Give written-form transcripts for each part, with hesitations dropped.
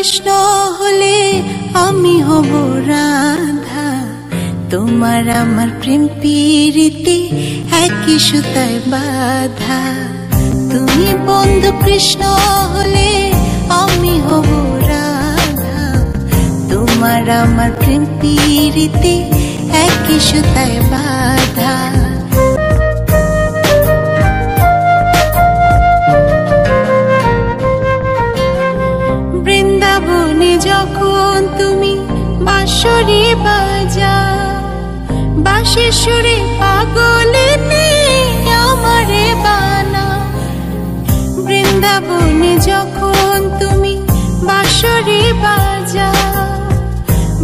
কৃষ্ণ হলে আমি হব রাধা। তোমার আমার প্রেম প্রীতি একই সুতায় বাঁধা। তুমি বন্ধু কৃষ্ণ হলে আমি হব রাধা। তোমার আমার প্রেম প্রীতি একই সুতায় বাঁধা। বৃন্দাবনে যখন তুমি বাঁশরি বাজাও, বাঁশির সুরে পাগলিনী আমারে বানাও। বৃন্দাবনে যখন তুমি বাঁশরি বাজাও,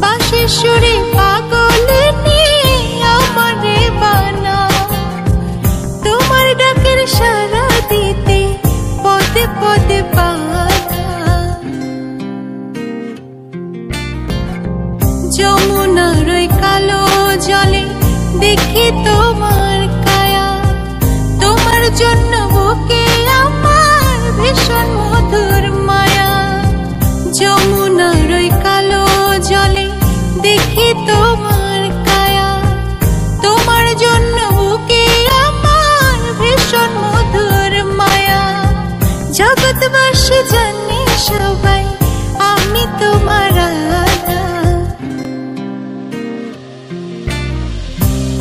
বাঁশির সুরে পাগলিনী আমারে বানাও। তোমার ডাকের সাড়া দিতে পদে পদে যমুনার ওই কালো জলে দেখি তোমার কায়া। তোমার জন্য বুকে আমার ভীষণ মধুর মায়া। যমুনার ওই কালো জলে দেখি তোমার কায়া। তোমার জন্য বুকে আমার ভীষণ মধুর মায়া। জগৎবাসী জানে সবাই আমি তোমার রাধা।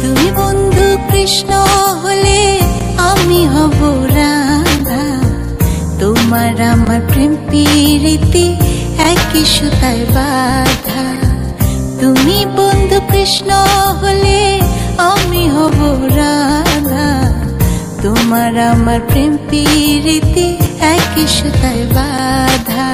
তুমি বন্ধু কৃষ্ণ হলে আমি হব রাধা। তোমার আমার প্রেম প্রীতি একই সুতায় বাঁধা। তুমি বন্ধু কৃষ্ণ হলে আমি হব রাধা। তোমার আমার প্রেম প্রীতি একই সুতায় বাঁধা।